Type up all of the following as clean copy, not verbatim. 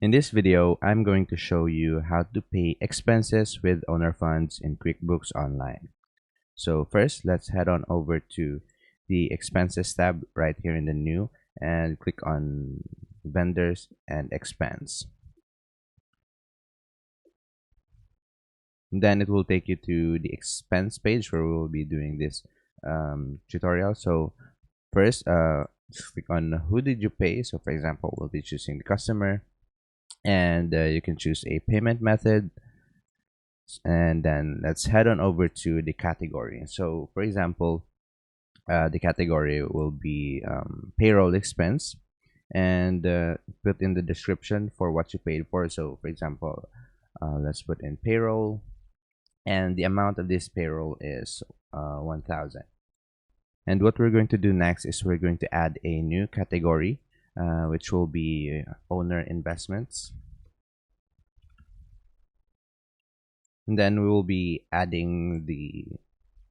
In this video, I'm going to show you how to pay expenses with owner funds in QuickBooks Online. So first, let's head on over to the expenses tab right here in the new and click on vendors and expense. Then it will take you to the expense page where we'll be doing this tutorial. So first, just click on who did you pay. So for example, we'll be choosing the customer, and you can choose a payment method, and then let's head on over to the category. So for example, the category will be payroll expense, and put in the description for what you paid for. So for example, let's put in payroll, and the amount of this payroll is 1000. And what we're going to do next is we're going to add a new category, which will be owner investments. And then we will be adding the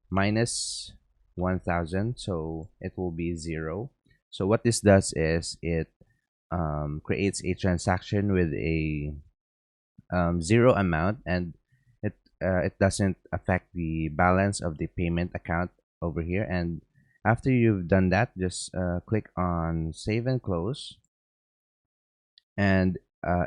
minus 1000, so it will be 0. So what this does is it creates a transaction with a 0 amount, and it doesn't affect the balance of the payment account over here. And after you've done that, just click on save and close, and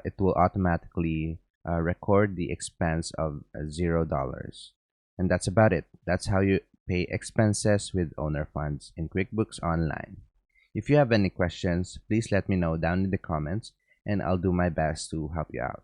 it will automatically record the expense of $0. And that's about it. That's how you pay expenses with owner funds in QuickBooks Online. If you have any questions, please let me know down in the comments, and I'll do my best to help you out.